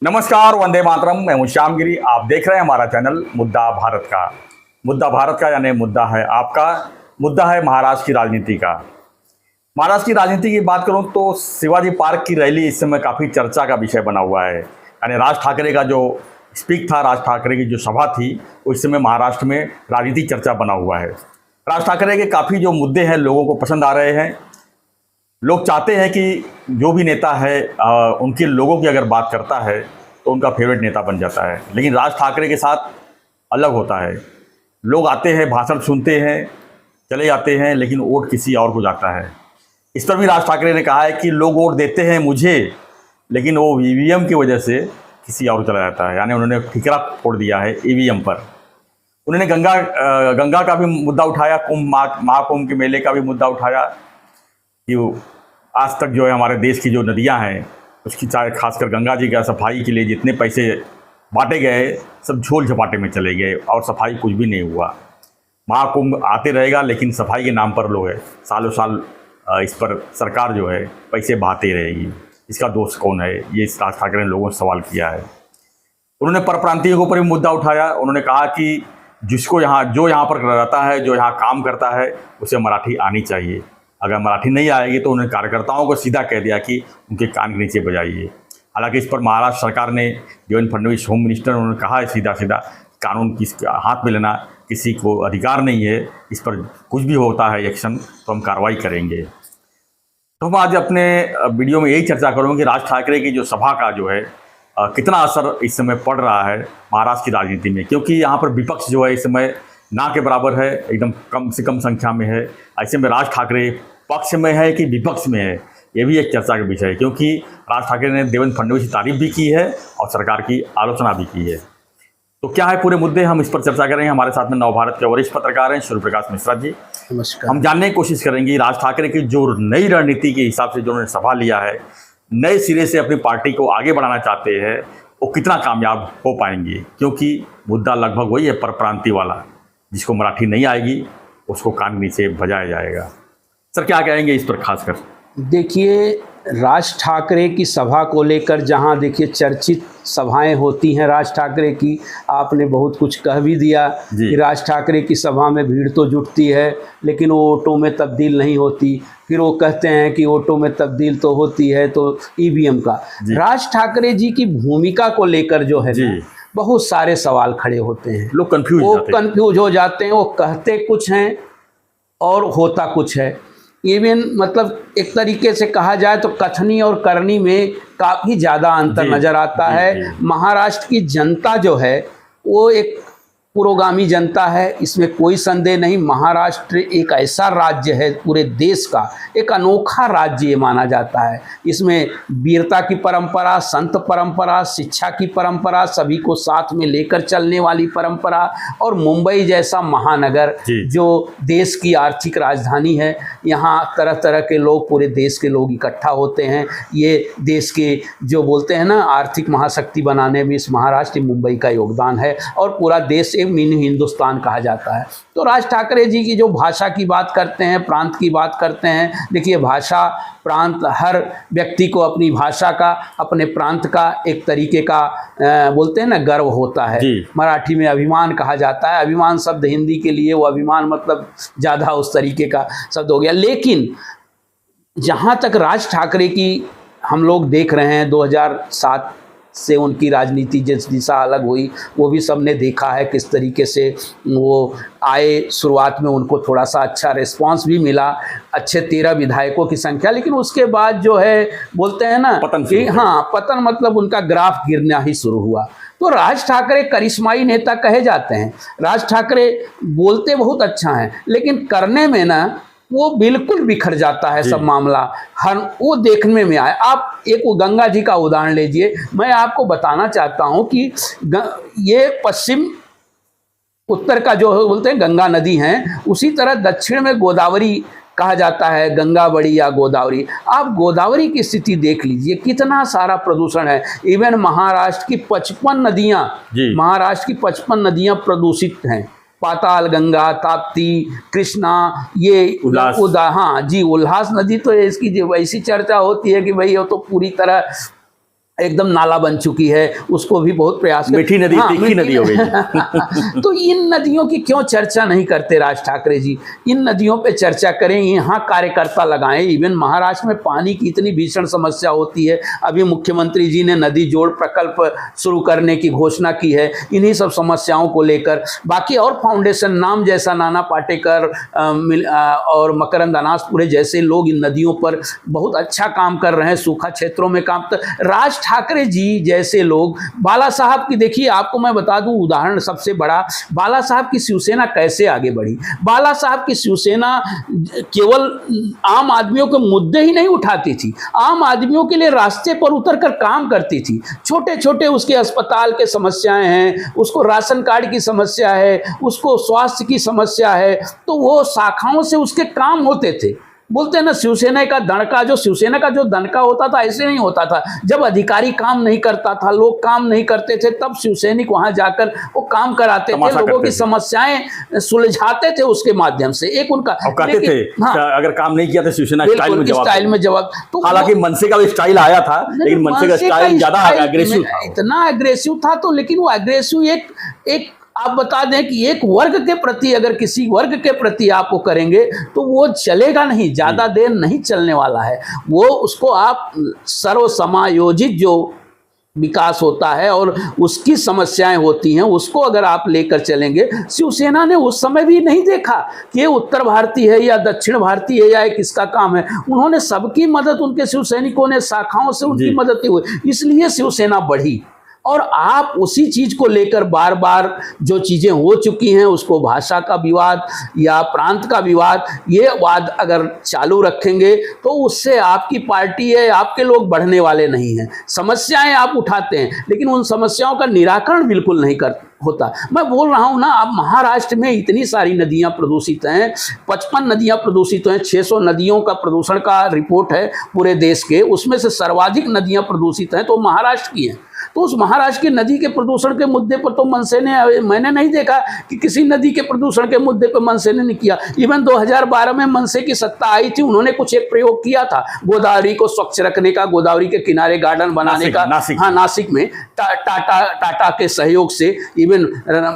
नमस्कार, वंदे मातरम। मैं हूं श्यामगिरी। आप देख रहे हैं हमारा चैनल मुद्दा भारत का। मुद्दा भारत का यानी मुद्दा है आपका, मुद्दा है महाराष्ट्र की राजनीति का। महाराष्ट्र की राजनीति की बात करूं तो शिवाजी पार्क की रैली इस समय काफ़ी चर्चा का विषय बना हुआ है। यानी राज ठाकरे का जो स्पीक था, राज ठाकरे की जो सभा थी, उस समय महाराष्ट्र में राजनीतिक चर्चा बना हुआ है। राज ठाकरे के काफ़ी जो मुद्दे हैं लोगों को पसंद आ रहे हैं। लोग चाहते हैं कि जो भी नेता है उनके लोगों की अगर बात करता है तो उनका फेवरेट नेता बन जाता है। लेकिन राज ठाकरे के साथ अलग होता है। लोग आते हैं, भाषण सुनते हैं, चले जाते हैं, लेकिन वोट किसी और को जाता है। इस पर भी राज ठाकरे ने कहा है कि लोग वोट देते हैं मुझे, लेकिन वो ईवीएम की वजह से किसी और चला जाता है। यानी उन्होंने ठिकरा फोड़ दिया है ईवीएम पर। उन्होंने गंगा का भी मुद्दा उठाया, महाकुंभ के मेले का भी मुद्दा उठाया कि आज तक जो है हमारे देश की जो नदियां हैं उसकी, चाहे खासकर गंगा जी का सफाई के लिए जितने पैसे बांटे गए सब झोल झपाटे में चले गए और सफाई कुछ भी नहीं हुआ। महाकुंभ आते रहेगा लेकिन सफाई के नाम पर लोग है सालों साल इस पर सरकार जो है पैसे बहाते रहेगी। इसका दोष कौन है, ये राज ठाकरे ने लोगों से सवाल किया है। उन्होंने परप्रांतीयों के ऊपर भी मुद्दा उठाया। उन्होंने कहा कि जिसको जो यहाँ पर रहता है, जो यहाँ काम करता है, उसे मराठी आनी चाहिए। अगर मराठी नहीं आएगी तो उन्होंने कार्यकर्ताओं को सीधा कह दिया कि उनके कान के नीचे बजाइए। हालांकि इस पर महाराष्ट्र सरकार ने, देवेंद्र फडणवीस होम मिनिस्टर, उन्होंने कहा है सीधा सीधा कानून किस हाथ में लेना किसी को अधिकार नहीं है। इस पर कुछ भी होता है एक्शन तो हम कार्रवाई करेंगे। तो हम आज अपने वीडियो में यही चर्चा करूँगा कि राज ठाकरे की जो सभा का जो है कितना असर इस समय पड़ रहा है महाराष्ट्र की राजनीति में। क्योंकि यहाँ पर विपक्ष जो है इस समय ना के बराबर है, एकदम कम से कम संख्या में है। ऐसे में राज ठाकरे पक्ष में है कि विपक्ष में है, ये भी एक चर्चा का विषय है। क्योंकि राज ठाकरे ने देवेंद्र फडणवीस की तारीफ भी की है और सरकार की आलोचना भी की है। तो क्या है पूरे मुद्दे, हम इस पर चर्चा करेंगे। हमारे साथ में नवभारत के वरिष्ठ पत्रकार हैं सूर्य प्रकाश मिश्रा जी। नमस्कार। हम जानने की कोशिश करेंगे राज ठाकरे की जो नई रणनीति के हिसाब से जो उन्होंने सभा लिया है, नए सिरे से अपनी पार्टी को आगे बढ़ाना चाहते हैं, वो कितना कामयाब हो पाएंगे। क्योंकि मुद्दा लगभग वही है, परप्रांतीय वाला। जिसको मराठी नहीं आएगी उसको कान नीचे बजाया जाएगा। सर क्या कहेंगे इस पर खासकर? देखिए, राज ठाकरे की सभा को लेकर जहां देखिए चर्चित सभाएं होती हैं राज ठाकरे की, आपने बहुत कुछ कह भी दिया कि राज ठाकरे की सभा में भीड़ तो जुटती है लेकिन वो ऑटो में तब्दील नहीं होती। फिर वो कहते हैं कि ऑटो में तब्दील तो होती है तो ईवीएम का। राज ठाकरे जी की भूमिका को लेकर जो है बहुत सारे सवाल खड़े होते हैं। लोग कंफ्यूज हो जाते हैं। वो कहते कुछ हैं और होता कुछ है। इवन मतलब एक तरीके से कहा जाए तो कथनी और करनी में काफ़ी ज़्यादा अंतर नज़र आता है। महाराष्ट्र की जनता जो है वो एक पुरोगामी जनता है, इसमें कोई संदेह नहीं। महाराष्ट्र एक ऐसा राज्य है, पूरे देश का एक अनोखा राज्य ये माना जाता है। इसमें वीरता की परंपरा, संत परंपरा, शिक्षा की परंपरा, सभी को साथ में लेकर चलने वाली परंपरा, और मुंबई जैसा महानगर जो देश की आर्थिक राजधानी है। यहाँ तरह तरह के लोग, पूरे देश के लोग इकट्ठा होते हैं। ये देश के जो बोलते हैं ना आर्थिक महाशक्ति बनाने में इस महाराष्ट्र मुंबई का योगदान है, और पूरा देश मिनी हिंदुस्तान कहा जाता है। तो राज ठाकरे जी की जो भाषा की बात करते हैं, प्रांत की बात करते हैं, देखिए भाषा, प्रांत, हर व्यक्ति को अपनी भाषा का, अपने प्रांत का एक तरीके का बोलते हैं ना गर्व होता है। मराठी में अभिमान कहा जाता है। अभिमान शब्द हिंदी के लिए वो अभिमान मतलब ज़्यादा उस तरीके का शब्द हो गया। लेकिन जहाँ तक राज ठाकरे की हम लोग देख रहे हैं, 2007 से उनकी राजनीति जिस दिशा अलग हुई वो भी सबने देखा है किस तरीके से वो आए। शुरुआत में उनको थोड़ा सा अच्छा रिस्पांस भी मिला, अच्छे 13 विधायकों की संख्या, लेकिन उसके बाद जो है बोलते हैं ना कि पतन मतलब उनका ग्राफ गिरना ही शुरू हुआ। तो राज ठाकरे करिश्माई नेता कहे जाते हैं। राज ठाकरे बोलते बहुत अच्छा हैं लेकिन करने में ना वो बिल्कुल बिखर जाता है सब मामला। हर वो देखने में आए। आप एक वो गंगा जी का उदाहरण लीजिए। मैं आपको बताना चाहता हूँ कि ये पश्चिम उत्तर का जो बोलते हैं गंगा नदी हैं, उसी तरह दक्षिण में गोदावरी कहा जाता है, गंगा बड़ी या गोदावरी। आप गोदावरी की स्थिति देख लीजिए, कितना सारा प्रदूषण है। इवन महाराष्ट्र की 55 नदियां प्रदूषित हैं। पाताल गंगा, ताप्ती, कृष्णा, ये उल्लास नदी तो इसकी जो ऐसी चर्चा होती है कि भाई वो तो पूरी तरह एकदम नाला बन चुकी है, उसको भी बहुत प्रयास मीठी नदी तीखी नदी हो गई। तो इन नदियों की क्यों चर्चा नहीं करते राज ठाकरे जी? इन नदियों पे चर्चा करें, यहाँ कार्यकर्ता लगाएं। इवन महाराष्ट्र में पानी की इतनी भीषण समस्या होती है, अभी मुख्यमंत्री जी ने नदी जोड़ प्रकल्प शुरू करने की घोषणा की है इन्हीं सब समस्याओं को लेकर। बाकी और फाउंडेशन नाम जैसा नाना पाटेकर और मकरंद अनासपुरे जैसे लोग इन नदियों पर बहुत अच्छा काम कर रहे हैं, सूखा क्षेत्रों में काम। राज ठाकरे जी जैसे लोग, बाला साहब की देखिए, आपको मैं बता दूं उदाहरण सबसे बड़ा, बाला साहब की शिवसेना कैसे आगे बढ़ी। बाला साहब की शिवसेना केवल आम आदमियों के मुद्दे ही नहीं उठाती थी, आम आदमियों के लिए रास्ते पर उतरकर काम करती थी। छोटे छोटे उसके अस्पताल के समस्याएं हैं, उसको राशन कार्ड की समस्या है, उसको स्वास्थ्य की समस्या है, तो वो शाखाओं से उसके काम होते थे। बोलते हैं ना शिवसेना का दणका, जो शिवसेना का जो दणका होता था ऐसे नहीं होता था। जब अधिकारी काम नहीं करता था, लोग काम नहीं करते थे, तब शिवसैनिक वहां जाकर वो काम कराते थे, लोगों की समस्याएं सुलझाते थे उसके माध्यम से। एक उनका कहते थे अगर काम नहीं किया तो शिवसेना स्टाइल में जवाब। तो हालांकि मनसे का भी स्टाइल आया था, लेकिन मनसे का स्टाइल ज्यादा एग्रेसिव था, इतना एग्रेसिव था। तो लेकिन वो एग्रेसिव एक आप बता दें कि एक वर्ग के प्रति, अगर किसी वर्ग के प्रति आप वो करेंगे तो वो चलेगा नहीं, ज़्यादा देर नहीं चलने वाला है। वो उसको आप सर्व समायोजित जो विकास होता है और उसकी समस्याएं होती हैं, उसको अगर आप लेकर चलेंगे। शिवसेना ने उस समय भी नहीं देखा कि ये उत्तर भारतीय है या दक्षिण भारतीय है या किसका काम है। उन्होंने सबकी मदद, उनके शिव सैनिकों ने शाखाओं से उनकी मदद की हुई, इसलिए शिवसेना बढ़ी। और आप उसी चीज को लेकर बार बार जो चीजें हो चुकी हैं, उसको भाषा का विवाद या प्रांत का विवाद, ये वाद अगर चालू रखेंगे तो उससे आपकी पार्टी है, आपके लोग बढ़ने वाले नहीं हैं। समस्याएं आप उठाते हैं लेकिन उन समस्याओं का निराकरण बिल्कुल नहीं होता। मैं बोल रहा हूं ना, अब महाराष्ट्र में इतनी सारी नदियां प्रदूषित हैं, 55 नदियां प्रदूषित हैं, 600 नदियों का प्रदूषण का रिपोर्ट है पूरे देश के, उसमें से सर्वाधिक नदियां प्रदूषित हैं तो महाराष्ट्र की हैं। तो उस महाराष्ट्र की नदी के प्रदूषण के मुद्दे पर तो मनसे ने, मैंने नहीं देखा कि किसी नदी के प्रदूषण के मुद्दे पर मनसे ने नहीं किया। इवन 2012 में मनसे की सत्ता आई थी, उन्होंने कुछ एक प्रयोग किया था गोदावरी को स्वच्छ रखने का, गोदावरी के किनारे गार्डन बनाने का। हाँ, नासिक में टाटा के सहयोग से, इवन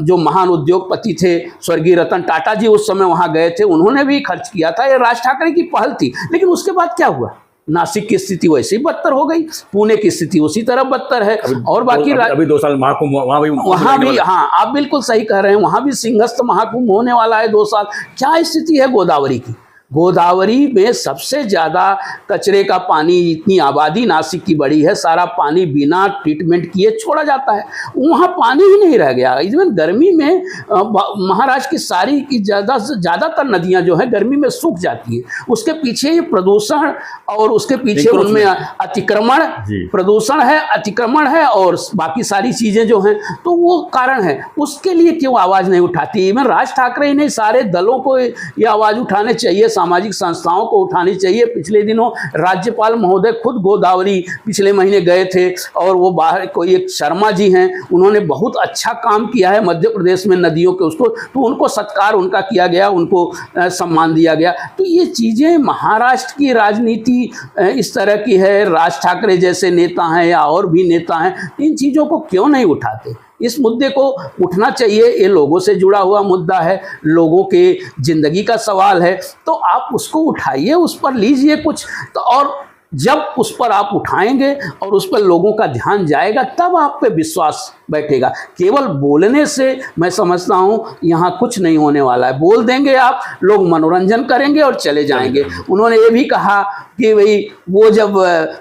जो महान उद्योगपति थे स्वर्गीय रतन टाटा जी उस समय वहां गए थे, उन्होंने भी खर्च किया था। ये राज ठाकरे की पहल थी। लेकिन उसके बाद क्या हुआ? नासिक की स्थिति वैसे ही बदतर हो गई, पुणे की स्थिति उसी तरह बदतर है। और बाकी अभी 2 साल महाकुंभ वहां भी हाँ, आप बिल्कुल सही कह रहे हैं, वहां भी सिंहस्थ महाकुंभ होने वाला है 2 साल। क्या स्थिति है गोदावरी की? गोदावरी में सबसे ज़्यादा कचरे का पानी, इतनी आबादी नासिक की बड़ी है, सारा पानी बिना ट्रीटमेंट किए छोड़ा जाता है, वहाँ पानी ही नहीं रह गया। इवन गर्मी में महाराष्ट्र की सारी की ज़्यादातर नदियाँ जो हैं गर्मी में सूख जाती हैं। उसके पीछे ये प्रदूषण और उसके पीछे उनमें अतिक्रमण, प्रदूषण है, अतिक्रमण है और बाकी सारी चीज़ें जो हैं, तो वो कारण है। उसके लिए क्यों आवाज़ नहीं उठाती? इवन राज ठाकरे ने सारे दलों को ये आवाज़ उठाने चाहिए, सामाजिक संस्थाओं को उठानी चाहिए। पिछले दिनों राज्यपाल महोदय खुद गोदावरी पिछले महीने गए थे और वो बाहर कोई एक शर्मा जी हैं, उन्होंने बहुत अच्छा काम किया है मध्य प्रदेश में नदियों के, उसको तो उनको सत्कार उनका किया गया, उनको सम्मान दिया गया। तो ये चीज़ें, महाराष्ट्र की राजनीति इस तरह की है, राज ठाकरे जैसे नेता हैं या और भी नेता हैं, इन चीज़ों को क्यों नहीं उठाते? इस मुद्दे को उठना चाहिए। ये लोगों से जुड़ा हुआ मुद्दा है, लोगों के ज़िंदगी का सवाल है, तो आप उसको उठाइए, उस पर लीजिए कुछ। तो और जब उस पर आप उठाएंगे और उस पर लोगों का ध्यान जाएगा, तब आप पे विश्वास बैठेगा। केवल बोलने से मैं समझता हूँ यहाँ कुछ नहीं होने वाला है। बोल देंगे आप, लोग मनोरंजन करेंगे और चले जाएंगे। उन्होंने ये भी कहा कि भाई वो जब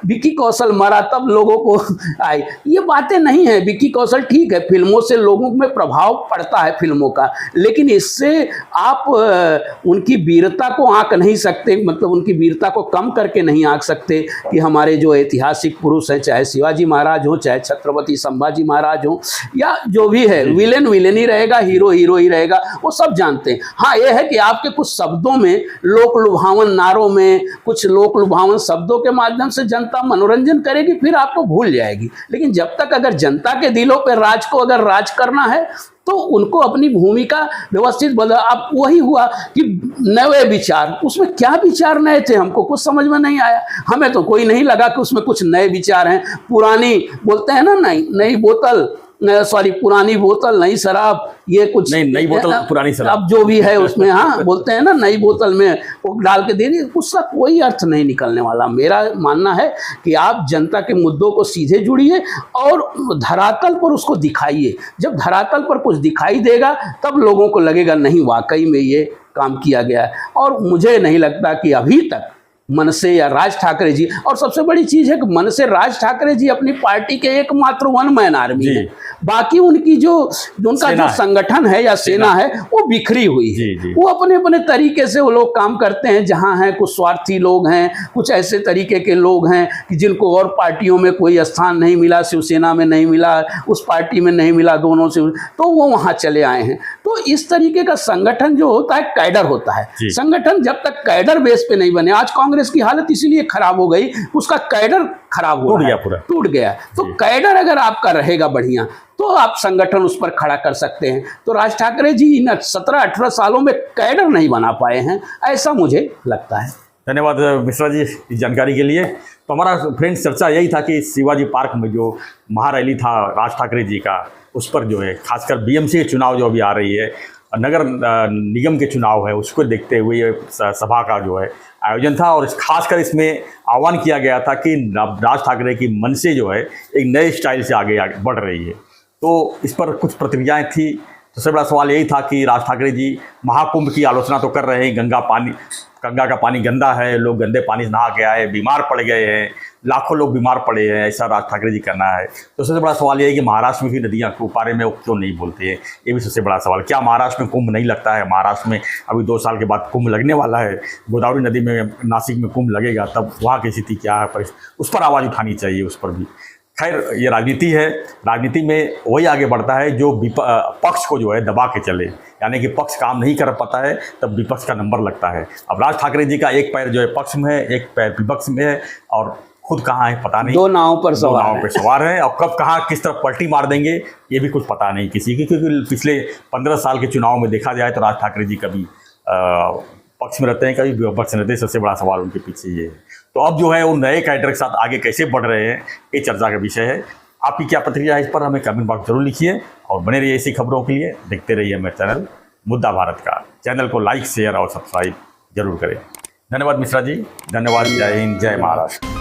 विक्की कौशल मरा तब लोगों को आई, ये बातें नहीं है। विक्की कौशल ठीक है, फिल्मों से लोगों में प्रभाव पड़ता है फिल्मों का, लेकिन इससे आप उनकी वीरता को आंक नहीं सकते, मतलब उनकी वीरता को कम करके नहीं आंक सकते कि हमारे जो ऐतिहासिक पुरुष हैं, चाहे शिवाजी महाराज हो, चाहे छत्रपति संभाजी महाराज हो, या जो भी है, विलेन विलेन ही रहेगा, हीरो हीरो ही रहेगा, वो सब जानते हैं। हाँ, ये है कि आपके कुछ शब्दों में, लोक लुभावन नारों में, कुछ लोक लुभावन शब्दों के माध्यम से जनता मनोरंजन करेगी, फिर आपको भूल जाएगी। लेकिन जब तक अगर जनता के दिलों पे राज को अगर राज करना है तो उनको अपनी भूमिका व्यवस्थित बदल। अब वही हुआ कि नए विचार, उसमें क्या विचार नए थे हमको कुछ समझ में नहीं आया। हमें तो कोई नहीं लगा कि उसमें कुछ नए विचार हैं। पुरानी बोलते हैं ना, नई बोतल, सॉरी पुरानी बोतल नई शराब, ये कुछ नई बोतल पुरानी शराब, अब जो भी है उसमें, हाँ बोलते हैं ना नई बोतल में वो डाल के दे दी, उसका कोई अर्थ नहीं निकलने वाला। मेरा मानना है कि आप जनता के मुद्दों को सीधे जुड़िए और धरातल पर उसको दिखाइए। जब धरातल पर कुछ दिखाई देगा तब लोगों को लगेगा नहीं वाकई में ये काम किया गया है। और मुझे नहीं लगता कि अभी तक मनसे या राज ठाकरे जी, और सबसे बड़ी चीज़ है कि मनसे राज ठाकरे जी अपनी पार्टी के एकमात्र वन मैन आर्मी है। बाकी उनकी उनका जो संगठन है या सेना है वो बिखरी हुई है। वो अपने अपने तरीके से वो लोग काम करते हैं। जहाँ हैं कुछ स्वार्थी लोग हैं, कुछ ऐसे तरीके के लोग हैं कि जिनको और पार्टियों में कोई स्थान नहीं मिला, शिवसेना में नहीं मिला, उस पार्टी में नहीं मिला, दोनों से, तो वो वहाँ चले आए हैं। तो इस तरीके का संगठन जो होता है कैडर होता है। संगठन जब तक कैडर बेस पे नहीं बने, आज कांग्रेस की हालत इसीलिए खराब हो गई, उसका कैडर खराब हो गया, टूट गया। तो कैडर अगर आपका रहेगा बढ़िया तो आप संगठन उस पर खड़ा कर सकते हैं। तो राज ठाकरे जी इन 17-18 सालों में कैडर नहीं बना पाए हैं, ऐसा मुझे लगता है। धन्यवाद मिश्रा जी इस जानकारी के लिए। तो हमारा फ्रेंड्स चर्चा यही था कि शिवाजी पार्क में जो महारैली था राज ठाकरे जी का, उस पर जो है खासकर बीएमसी के चुनाव जो अभी आ रही है, नगर निगम के चुनाव है, उसको देखते हुए ये सभा का जो है आयोजन था। और खासकर इसमें आह्वान किया गया था कि राज ठाकरे की मनसे जो है एक नए स्टाइल से आगे बढ़ रही है। तो इस पर कुछ प्रतिक्रियाएं थी। सबसे बड़ा सवाल यही था कि राज ठाकरे जी महाकुंभ की आलोचना तो कर रहे हैं, गंगा का पानी गंदा है, लोग गंदे पानी से नहा के आए, बीमार पड़ गए हैं, लाखों लोग बीमार पड़े हैं, ऐसा राज ठाकरे जी करना है। तो सबसे बड़ा सवाल ये है कि महाराष्ट्र में भी नदियाँ के बारे में वो क्यों नहीं बोलते हैं, ये भी सबसे बड़ा सवाल। क्या महाराष्ट्र में कुंभ नहीं लगता है? महाराष्ट्र में अभी 2 साल के बाद कुंभ लगने वाला है, गोदावरी नदी में नासिक में कुंभ लगेगा, तब वहाँ की स्थिति क्या है, उस पर आवाज़ उठानी चाहिए, उस पर भी। खैर ये राजनीति है, राजनीति में वही आगे बढ़ता है जो पक्ष को जो है दबा के चले, यानी कि पक्ष काम नहीं कर पाता है तब विपक्ष का नंबर लगता है। अब राज ठाकरे जी का एक पैर जो है पक्ष में है, एक पैर विपक्ष में है, और खुद कहाँ है पता नहीं, दो नाव पर सवार है। और कब कहाँ किस तरफ पलटी मार देंगे ये भी कुछ पता नहीं किसी की, क्योंकि पिछले 15 साल के चुनाव में देखा जाए तो राज ठाकरे जी कभी पक्ष में रहते हैं, कभी विपक्ष में रहते हैं। सबसे बड़ा सवाल उनके पीछे ये है। तो अब जो है वो नए कैडर के साथ आगे कैसे बढ़ रहे हैं, ये चर्चा का विषय है। आपकी क्या प्रतिक्रिया है इस पर हमें कमेंट बॉक्स जरूर लिखिए, और बने रहिए ऐसी खबरों के लिए, देखते रहिए मेरा चैनल मुद्दा भारत का। चैनल को लाइक, शेयर और सब्सक्राइब जरूर करें। धन्यवाद मिश्रा जी, धन्यवाद। जय हिंद, जय महाराष्ट्र।